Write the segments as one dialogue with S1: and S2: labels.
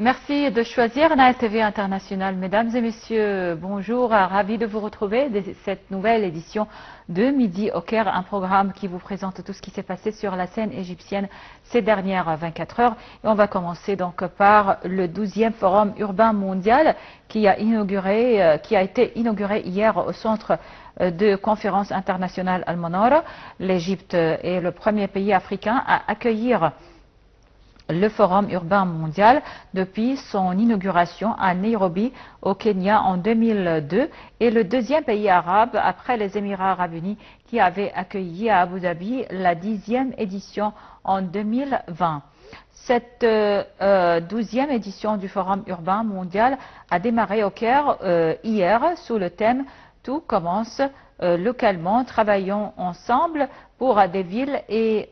S1: Merci de choisir Nile TV International. Mesdames et messieurs, bonjour. Ravi de vous retrouver de cette nouvelle édition de Midi au Caire, un programme qui vous présente tout ce qui s'est passé sur la scène égyptienne ces dernières 24 heures. Et on va commencer donc par le 12e Forum urbain mondial qui a été inauguré hier au centre de conférence internationale Al-Manara. L'Égypte est le premier pays africain à accueillir le Forum urbain mondial depuis son inauguration à Nairobi au Kenya en 2002 et le deuxième pays arabe après les Émirats arabes unis qui avait accueilli à Abu Dhabi la 10e édition en 2020. Cette 12e édition du Forum urbain mondial a démarré au Caire hier sous le thème « Tout commence localement, travaillons ensemble pour des villes et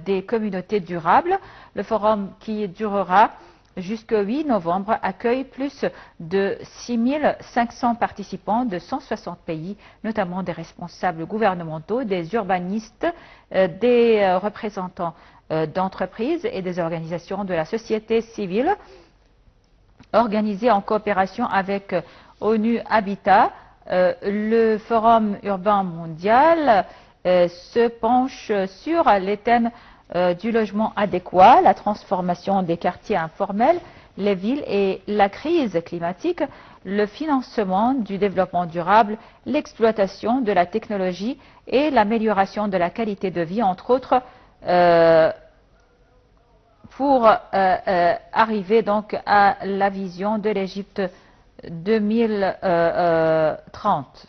S1: des communautés durables ». Le forum qui durera jusqu'au 8 novembre accueille plus de 6500 participants de 160 pays, notamment des responsables gouvernementaux, des urbanistes, des représentants d'entreprises et des organisations de la société civile organisées en coopération avec ONU Habitat. Le Forum urbain mondial se penche sur les thèmes du logement adéquat, la transformation des quartiers informels, les villes et la crise climatique, le financement du développement durable, l'exploitation de la technologie et l'amélioration de la qualité de vie, entre autres, pour arriver donc à la vision de l'Égypte 2030.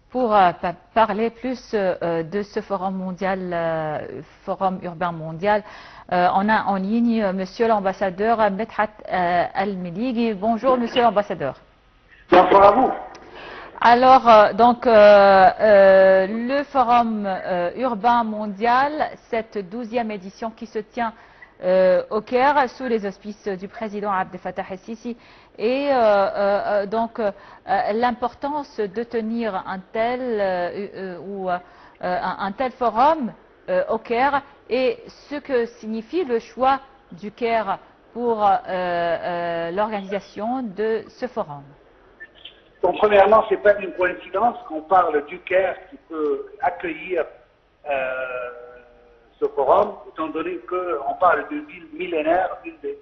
S1: Pour parler plus de ce forum mondial, forum urbain mondial, on a en ligne Monsieur l'ambassadeur Medhat Al-Medighi. Bonjour Monsieur l'ambassadeur.
S2: Bonjour à vous.
S1: Alors, donc, le forum urbain mondial, cette 12e édition qui se tient au Caire sous les auspices du président Abdel Fattah el-Sisi, et donc l'importance de tenir un tel forum au Caire et ce que signifie le choix du Caire pour l'organisation de ce forum.
S2: Donc, premièrement, ce n'est pas une coïncidence qu'on parle du Caire qui peut accueillir ce forum, étant donné qu'on parle de villes millénaires, une des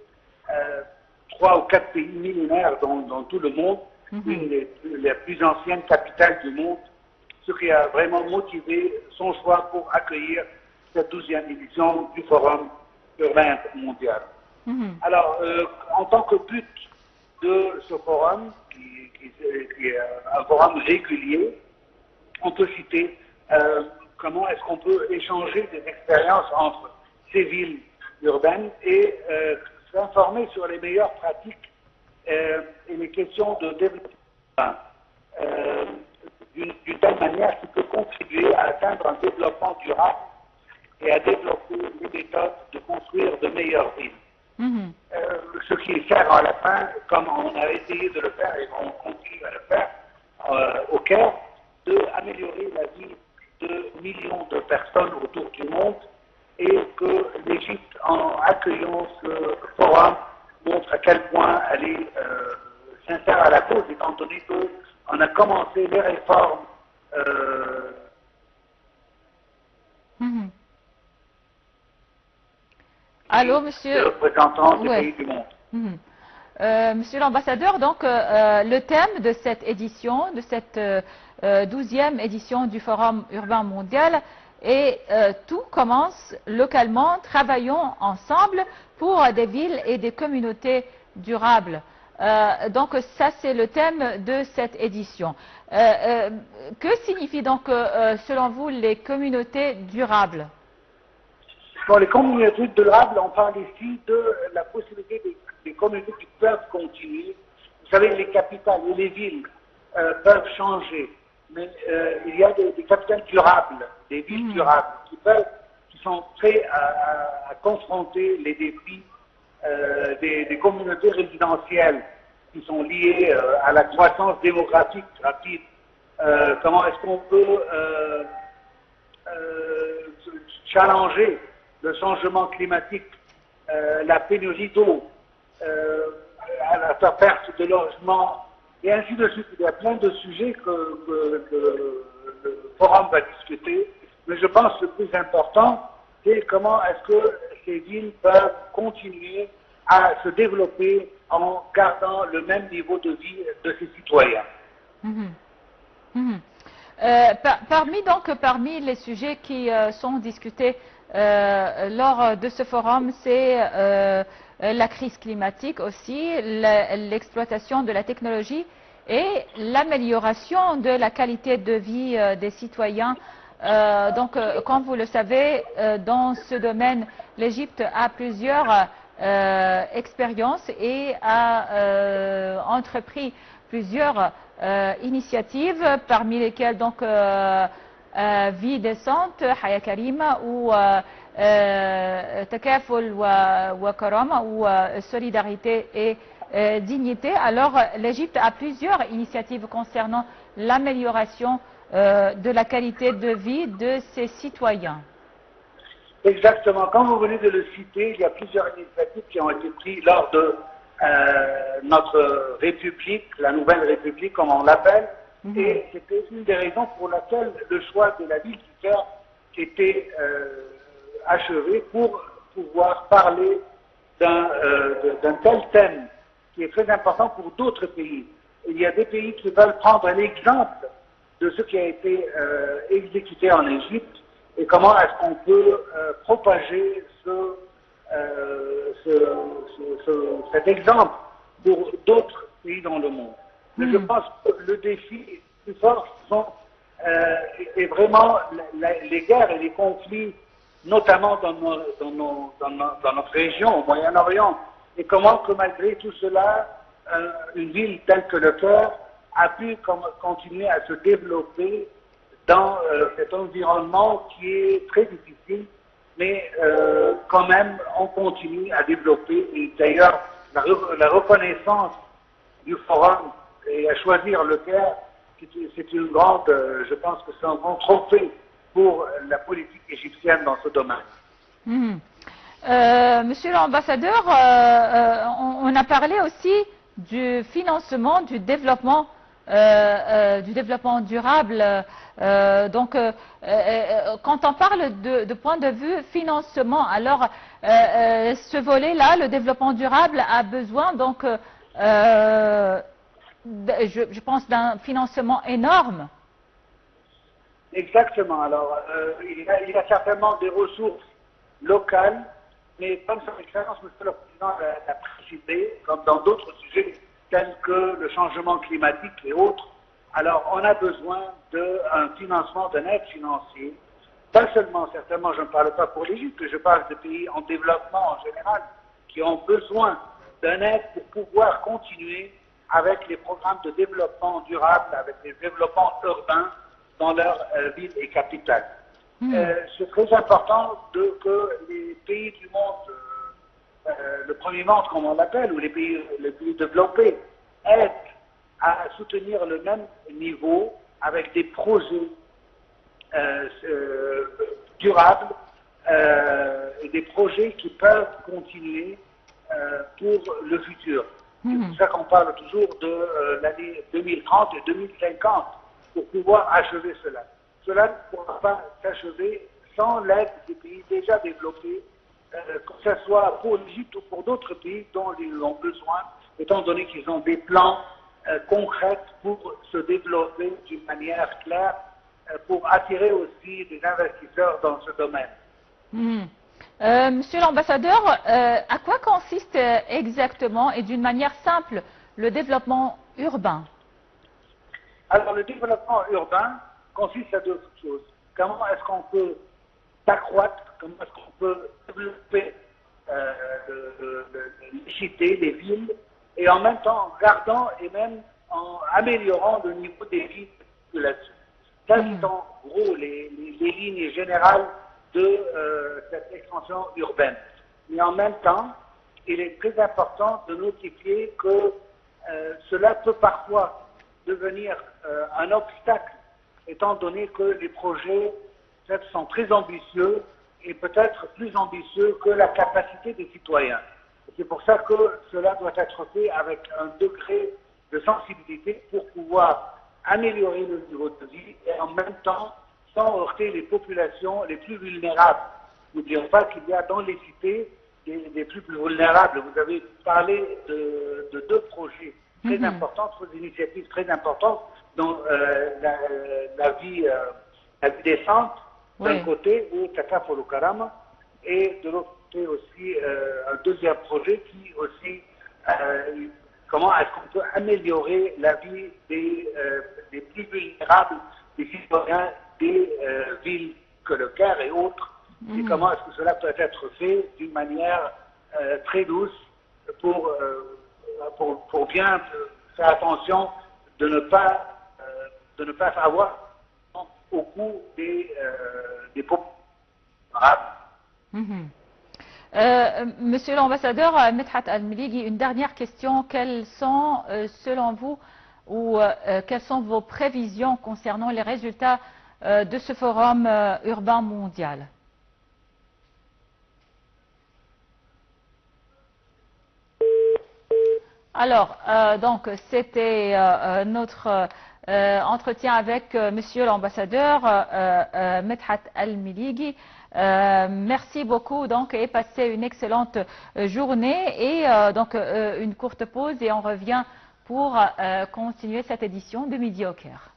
S2: 3 ou 4 pays millénaires dans tout le monde, une des plus anciennes capitales du monde, ce qui a vraiment motivé son choix pour accueillir cette 12e édition du Forum urbain mondial. Alors, en tant que but de ce forum, qui est un forum régulier, on peut citer comment est-ce qu'on peut échanger des expériences entre ces villes urbaines et s'informer sur les meilleures pratiques et les questions de développement d'une telle manière qui peut contribuer à atteindre un développement durable et à développer les méthodes de construire de meilleures villes. Ce qui sert à la fin, comme on a essayé de le faire et on continue à le faire au Caire, d'améliorer la vie de millions de personnes autour du monde et que l'Égypte, en accueillant ce forum, montre à quel point elle est sincère à la cause, étant donné qu'on a commencé les réformes
S1: Allô, monsieur.
S2: Représentants des pays du monde.
S1: Monsieur l'ambassadeur, donc le thème de cette édition, de cette 12e édition du Forum urbain mondial est tout commence localement, travaillons ensemble pour des villes et des communautés durables. Donc ça c'est le thème de cette édition. Que signifient donc selon vous les communautés durables?
S2: Pour les communautés durables, on parle ici de la possibilité des communautés qui peuvent continuer. Vous savez, les capitales et les villes peuvent changer, mais il y a des capitales durables, des villes durables qui sont prêts à confronter les défis des communautés résidentielles qui sont liées à la croissance démographique rapide. Comment est-ce qu'on peut challenger le changement climatique, la pénurie d'eau, la perte de logement, et ainsi de suite. Il y a plein de sujets que le forum va discuter, mais je pense que le plus important, c'est comment est-ce que ces villes peuvent continuer à se développer en gardant le même niveau de vie de ses citoyens.
S1: Parmi les sujets qui sont discutés lors de ce forum, c'est la crise climatique aussi, l'exploitation de la technologie et l'amélioration de la qualité de vie des citoyens. Comme vous le savez, dans ce domaine, l'Égypte a plusieurs expériences et a entrepris plusieurs initiatives, parmi lesquelles donc vie décente, Haya Karima, ou Takaful wa Karama, ou solidarité et dignité. Alors l'Égypte a plusieurs initiatives concernant l'amélioration de la qualité de vie de ses citoyens.
S2: Exactement. Comme vous venez de le citer, il y a plusieurs initiatives qui ont été prises lors de notre République, la nouvelle République comme on l'appelle, et c'était une des raisons pour laquelle le choix de la ville du Caire était achevé pour pouvoir parler d'un tel thème qui est très important pour d'autres pays. Il y a des pays qui veulent prendre l'exemple de ce qui a été exécuté en Égypte et comment est-ce qu'on peut propager cet exemple pour d'autres pays dans le monde. Mais je pense que le défi plus fort est vraiment les guerres et les conflits, notamment dans notre région, au Moyen-Orient, et comment que malgré tout cela, une ville telle que le Caire a pu continuer à se développer dans cet environnement qui est très difficile, mais quand même on continue à développer. Et d'ailleurs, la reconnaissance du forum et à choisir le Caire, c'est une grande, je pense que c'est un grand trophée pour la politique égyptienne dans ce domaine.
S1: Monsieur l'ambassadeur, on a parlé aussi du financement, du développement durable. Quand on parle de point de vue financement, alors ce volet-là, le développement durable, a besoin donc, je pense, d'un financement énorme.
S2: Exactement. Alors, il y a certainement des ressources locales, mais comme son expérience, Monsieur le Président l'a précisé, comme dans d'autres sujets tels que le changement climatique et autres, alors on a besoin d'un financement, d'un aide financier. Pas seulement, certainement, je ne parle pas pour l'Égypte, je parle de pays en développement en général, qui ont besoin d'un aide pour pouvoir continuer avec les programmes de développement durable, avec les développements urbains dans leurs villes et capitales. C'est très important que les pays du monde, le premier monde comme on l'appelle, ou les pays développés, aident à soutenir le même niveau avec des projets durables et des projets qui peuvent continuer pour le futur. C'est pour ça qu'on parle toujours de l'année 2030 et 2050 pour pouvoir achever cela. Cela ne pourra pas s'achever sans l'aide des pays déjà développés, que ce soit pour l'Égypte ou pour d'autres pays dont ils ont besoin, étant donné qu'ils ont des plans concrets pour se développer d'une manière claire, pour attirer aussi des investisseurs dans ce domaine.
S1: Monsieur l'ambassadeur, à quoi consiste exactement et d'une manière simple le développement urbain?
S2: Alors, le développement urbain consiste à deux choses. Comment est-ce qu'on peut s'accroître, comment est-ce qu'on peut développer les cités, les villes, et en même temps en gardant et même en améliorant le niveau des vies de la population. Ça, c'est en gros les lignes générales de cette expansion urbaine. Mais en même temps, il est très important de notifier que cela peut parfois devenir un obstacle, étant donné que les projets peut-être sont très ambitieux et peut-être plus ambitieux que la capacité des citoyens. C'est pour ça que cela doit être fait avec un degré de sensibilité pour pouvoir améliorer le niveau de vie et en même temps sans heurter les populations les plus vulnérables. N'oublions pas qu'il y a dans les cités des plus vulnérables. Vous avez parlé de deux projets très importants, deux initiatives très importantes dans la vie décente, d'un côté, ou Takaful Karama, et de l'autre côté aussi un deuxième projet qui aussi, comment est-ce qu'on peut améliorer la vie des plus vulnérables, des citoyens des villes que le Caire et autres, et comment est-ce que cela peut être fait d'une manière très douce pour bien faire attention de ne pas avoir au coût des populations arabes.
S1: Monsieur l'ambassadeur Medhat Al-Mligi, une dernière question. Quelles sont, selon vous, quelles sont vos prévisions concernant les résultats de ce forum urbain mondial? Alors, donc, c'était notre entretien avec Monsieur l'ambassadeur Medhat Al-Mligi. Merci beaucoup donc et passez une excellente journée et donc une courte pause et on revient pour continuer cette édition de Midi au Caire.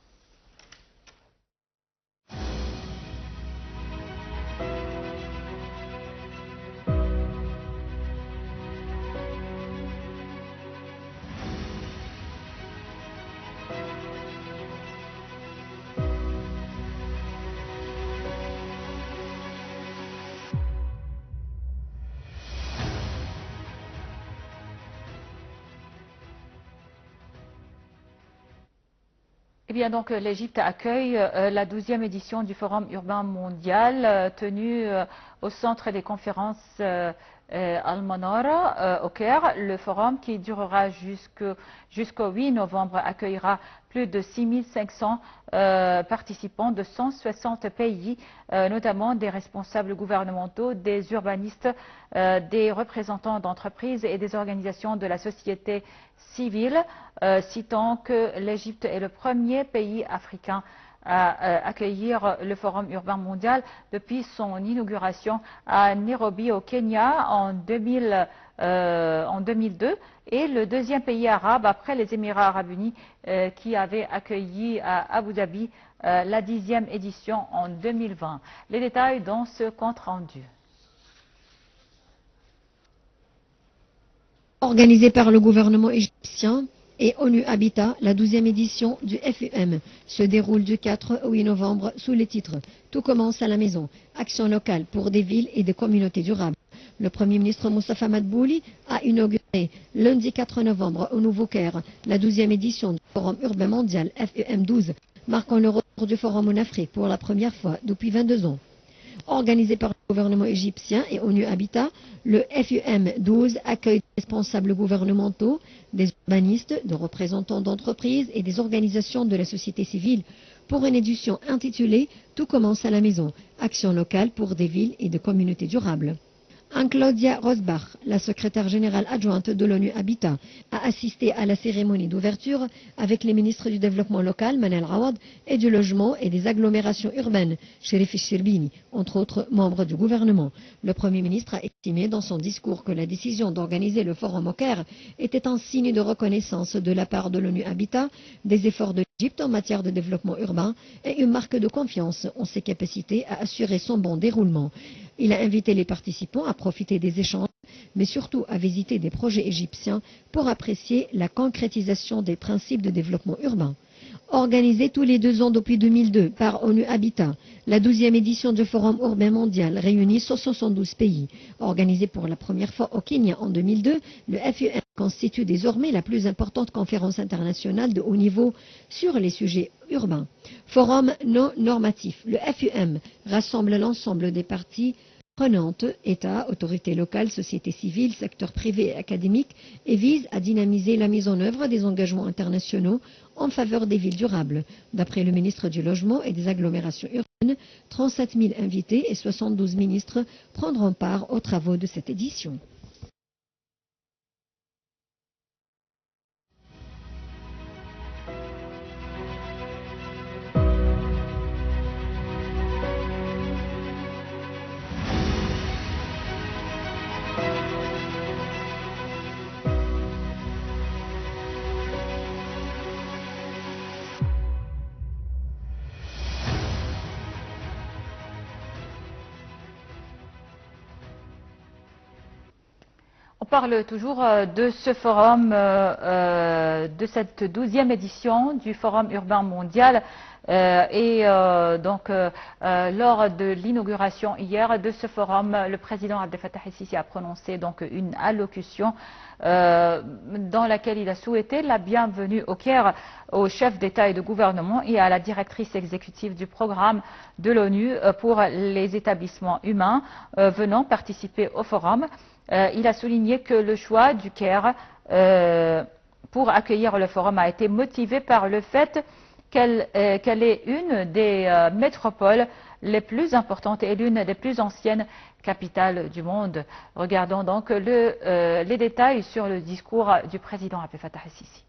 S1: Eh bien donc l'Égypte accueille la 12e édition du Forum urbain mondial tenu au centre des conférences Al-Manara au Caire. Le forum qui durera jusqu'au 8 novembre accueillera plus de 6500 participants de 160 pays, notamment des responsables gouvernementaux, des urbanistes, des représentants d'entreprises et des organisations de la société civile, citant que l'Égypte est le premier pays africain à accueillir le Forum urbain mondial depuis son inauguration à Nairobi au Kenya en 2002 et le deuxième pays arabe après les Émirats arabes unis qui avait accueilli à Abu Dhabi la 10e édition en 2020. Les détails dans ce compte rendu.
S3: Organisé par le gouvernement égyptien et ONU Habitat, la 12e édition du FUM se déroule du 4 au 8 novembre sous les titres « Tout commence à la maison, action locale pour des villes et des communautés durables ». Le Premier ministre Moustapha Madbouli a inauguré lundi 4 novembre au Nouveau-Caire la 12e édition du Forum urbain mondial FUM 12, marquant le retour du Forum en Afrique pour la première fois depuis 22 ans. Organisé par le gouvernement égyptien et ONU Habitat, le FUM 12 accueille des responsables gouvernementaux, des urbanistes, des représentants d'entreprises et des organisations de la société civile pour une édition intitulée « Tout commence à la maison, action locale pour des villes et des communautés durables ». Claudia Rosbach, la secrétaire générale adjointe de l'ONU Habitat, a assisté à la cérémonie d'ouverture avec les ministres du développement local, Manel Rawad, et du logement et des agglomérations urbaines, Chérif Chirbini, entre autres membres du gouvernement. Le Premier ministre a estimé dans son discours que la décision d'organiser le Forum au Caire était un signe de reconnaissance de la part de l'ONU Habitat des efforts de l'Égypte en matière de développement urbain et une marque de confiance en ses capacités à assurer son bon déroulement. Il a invité les participants à profiter des échanges, mais surtout à visiter des projets égyptiens pour apprécier la concrétisation des principes de développement urbain. Organisée tous les 2 ans depuis 2002 par ONU Habitat, la 12e édition du Forum urbain mondial réunit 172 pays. Organisée pour la première fois au Kenya en 2002, le FUM constitue désormais la plus importante conférence internationale de haut niveau sur les sujets urbains. Forum non normatif, le FUM rassemble l'ensemble des parties prenantes, État, autorités locales, société civile, secteur privé et académique, et vise à dynamiser la mise en œuvre des engagements internationaux en faveur des villes durables. D'après le ministre du Logement et des agglomérations urbaines, 37 000 invités et 72 ministres prendront part aux travaux de cette édition.
S1: On parle toujours de ce forum, de cette 12e édition du Forum urbain mondial. Lors de l'inauguration hier de ce forum, le président Abdel Fattah el-Sisi a prononcé donc une allocution dans laquelle il a souhaité la bienvenue au Caire au chef d'État et de gouvernement et à la directrice exécutive du programme de l'ONU pour les établissements humains venant participer au forum. Il a souligné que le choix du Caire pour accueillir le forum a été motivé par le fait qu'elle est une des métropoles les plus importantes et l'une des plus anciennes capitales du monde. Regardons donc les détails sur le discours du président Abdel Fattah el-Sisi.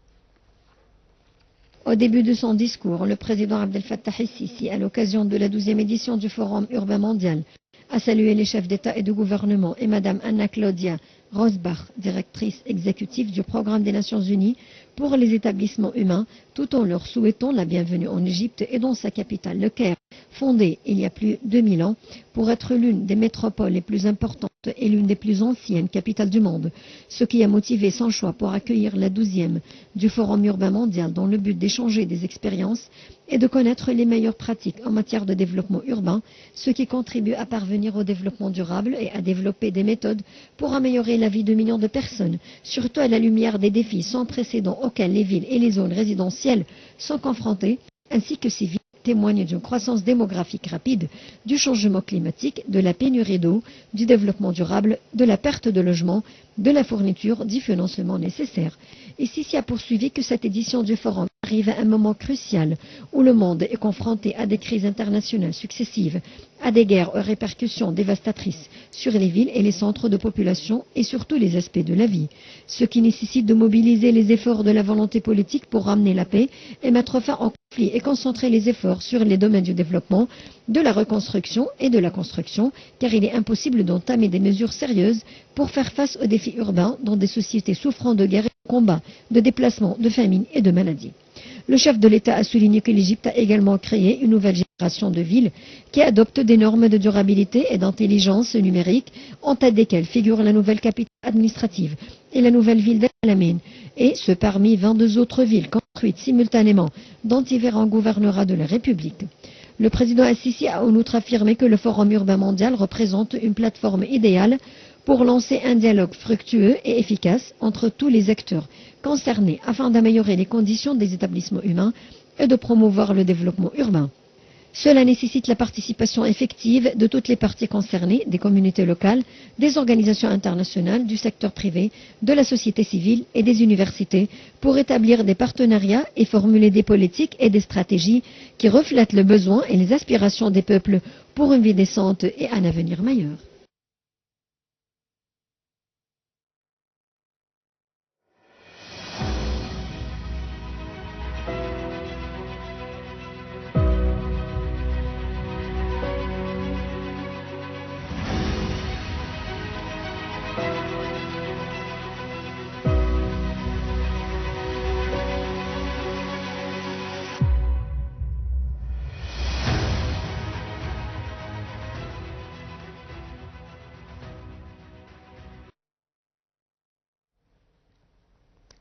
S3: Au début de son discours, le président Abdel Fattah el-Sisi, à l'occasion de la 12e édition du Forum urbain mondial, a salué les chefs d'État et de gouvernement et Mme Anna Claudia Rosbach, directrice exécutive du Programme des Nations Unies pour les établissements humains, tout en leur souhaitant la bienvenue en Égypte et dans sa capitale, le Caire, fondée il y a plus de 2000 ans pour être l'une des métropoles les plus importantes et l'une des plus anciennes capitales du monde, ce qui a motivé son choix pour accueillir la 12e du Forum urbain mondial dans le but d'échanger des expériences et de connaître les meilleures pratiques en matière de développement urbain, ce qui contribue à parvenir au développement durable et à développer des méthodes pour améliorer la vie de millions de personnes, surtout à la lumière des défis sans précédent auxquels les villes et les zones résidentielles sont confrontées, ainsi que ces villes témoignent d'une croissance démographique rapide, du changement climatique, de la pénurie d'eau, du développement durable, de la perte de logement, de la fourniture du financement nécessaire. Et Sisi a poursuivi que cette édition du Forum arrive à un moment crucial où le monde est confronté à des crises internationales successives, à des guerres aux répercussions dévastatrices sur les villes et les centres de population et sur tous les aspects de la vie, ce qui nécessite de mobiliser les efforts de la volonté politique pour ramener la paix et mettre fin au conflit et concentrer les efforts sur les domaines du développement, de la reconstruction et de la construction, car il est impossible d'entamer des mesures sérieuses pour faire face aux défis urbains dans des sociétés souffrant de guerre et de combat, de déplacements, de famine et de maladies. Le chef de l'État a souligné que l'Égypte a également créé une nouvelle génération de villes qui adoptent des normes de durabilité et d'intelligence numérique, en tête desquelles figure la nouvelle capitale administrative et la nouvelle ville d'El Alamein, et ce parmi 22 autres villes construites simultanément, dont différents gouvernorats de la République. Le président el-Sisi a en outre affirmé que le Forum urbain mondial représente une plateforme idéale pour lancer un dialogue fructueux et efficace entre tous les acteurs concernés afin d'améliorer les conditions des établissements humains et de promouvoir le développement urbain. Cela nécessite la participation effective de toutes les parties concernées, des communautés locales, des organisations internationales, du secteur privé, de la société civile et des universités pour établir des partenariats et formuler des politiques et des stratégies qui reflètent le besoin et les aspirations des peuples pour une vie décente et un avenir meilleur.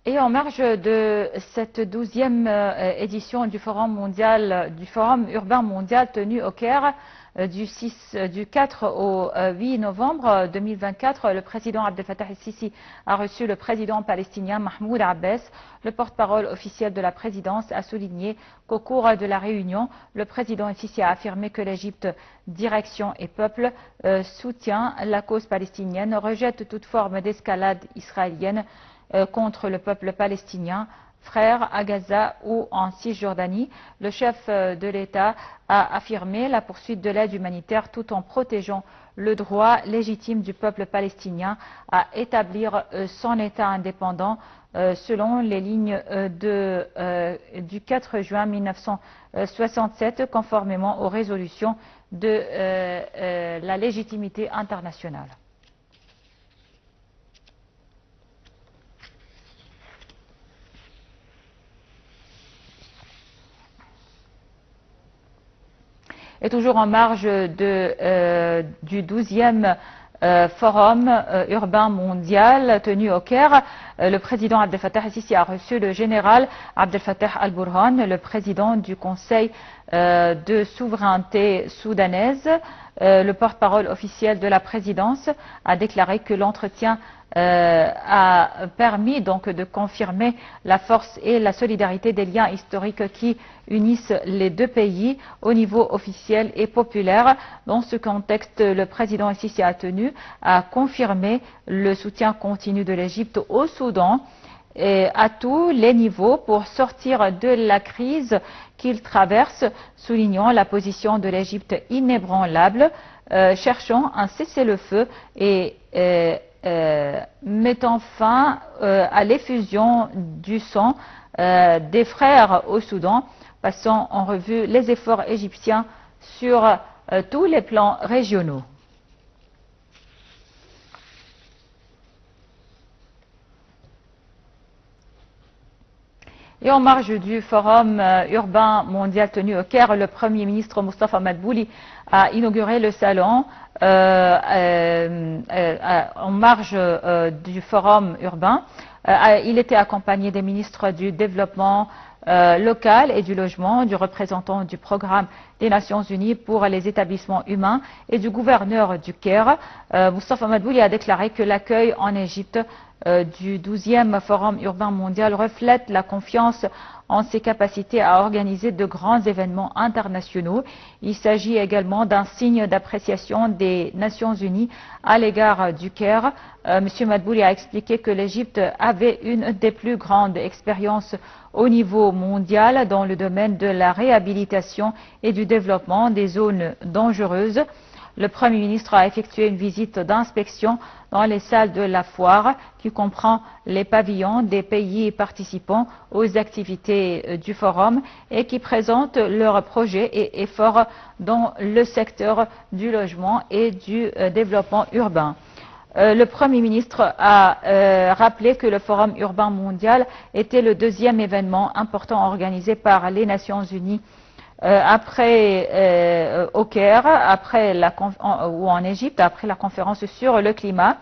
S1: Et en marge de cette 12e édition du Forum urbain mondial tenu au Caire du 4 au 8 novembre 2024, le président Abdel Fattah el-Sisi a reçu le président palestinien Mahmoud Abbas. Le porte-parole officiel de la présidence a souligné qu'au cours de la réunion, le président el-Sisi a affirmé que l'Égypte, direction et peuple, soutient la cause palestinienne, rejette toute forme d'escalade israélienne contre le peuple palestinien, frère à Gaza ou en Cisjordanie. Le chef de l'État a affirmé la poursuite de l'aide humanitaire tout en protégeant le droit légitime du peuple palestinien à établir son État indépendant selon les lignes du 4 juin 1967, conformément aux résolutions de la légitimité internationale. Et toujours en marge du 12e Forum urbain mondial tenu au Caire, le président Abdel Fattah el-Sisi a reçu le général Abdel Fattah al-Burhan, le président du Conseil de souveraineté soudanaise. Le porte-parole officiel de la présidence a déclaré que l'entretien a permis donc de confirmer la force et la solidarité des liens historiques qui unissent les deux pays au niveau officiel et populaire. Dans ce contexte, le président el-Sisi a tenu à confirmer le soutien continu de l'Égypte au Soudan et à tous les niveaux pour sortir de la crise qu'il traverse, soulignant la position de l'Égypte inébranlable, cherchant un cessez-le-feu et mettant fin à l'effusion du sang des frères au Soudan, passant en revue les efforts égyptiens sur tous les plans régionaux. Et en marge du Forum urbain mondial tenu au Caire, le Premier ministre Moustapha Madbouli a inauguré le salon en marge du Forum urbain. Il était accompagné des ministres du développement local et du logement, du représentant du programme des Nations Unies pour les établissements humains et du gouverneur du Caire. Moustapha Madbouli a déclaré que l'accueil en Égypte du 12e Forum urbain mondial reflète la confiance en ses capacités à organiser de grands événements internationaux. Il s'agit également d'un signe d'appréciation des Nations Unies à l'égard du Caire. M. Madbouli a expliqué que l'Égypte avait une des plus grandes expériences au niveau mondial dans le domaine de la réhabilitation et du développement des zones dangereuses. Le Premier ministre a effectué une visite d'inspection dans les salles de la foire qui comprend les pavillons des pays participants aux activités du forum et qui présentent leurs projets et efforts dans le secteur du logement et du développement urbain. Le Premier ministre a rappelé que le Forum urbain mondial était le deuxième événement important organisé par les Nations Unies au Caire, ou en Égypte, après la conférence sur le climat.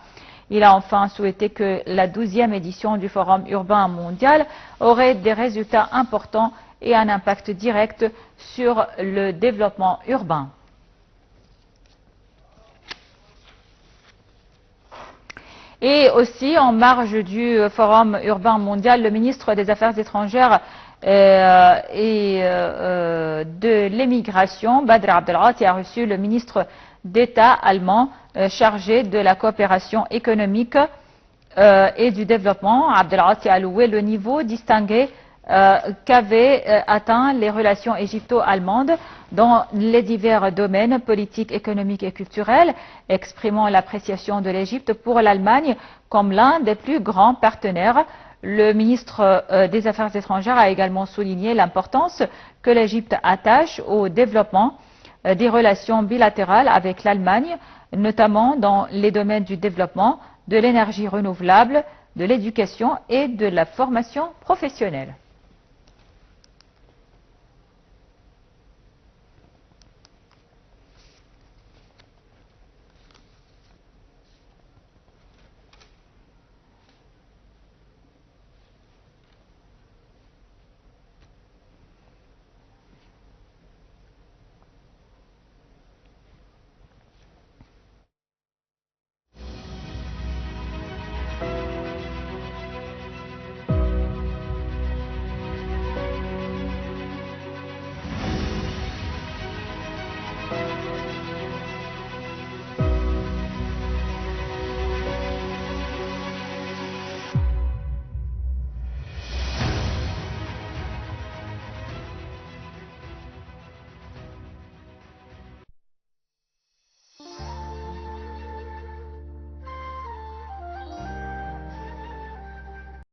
S1: Il a enfin souhaité que la 12e édition du Forum urbain mondial aurait des résultats importants et un impact direct sur le développement urbain. Et aussi, en marge du Forum urbain mondial, le ministre des Affaires étrangères et de l'émigration, Badr Abdelghati, a reçu le ministre d'État allemand chargé de la coopération économique et du développement. Abdelghati a loué le niveau distingué qu'avaient atteint les relations égypto-allemandes dans les divers domaines politiques, économiques et culturels, exprimant l'appréciation de l'Égypte pour l'Allemagne comme l'un des plus grands partenaires. Le ministre des Affaires étrangères a également souligné l'importance que l'Égypte attache au développement des relations bilatérales avec l'Allemagne, notamment dans les domaines du développement, de l'énergie renouvelable, de l'éducation et de la formation professionnelle.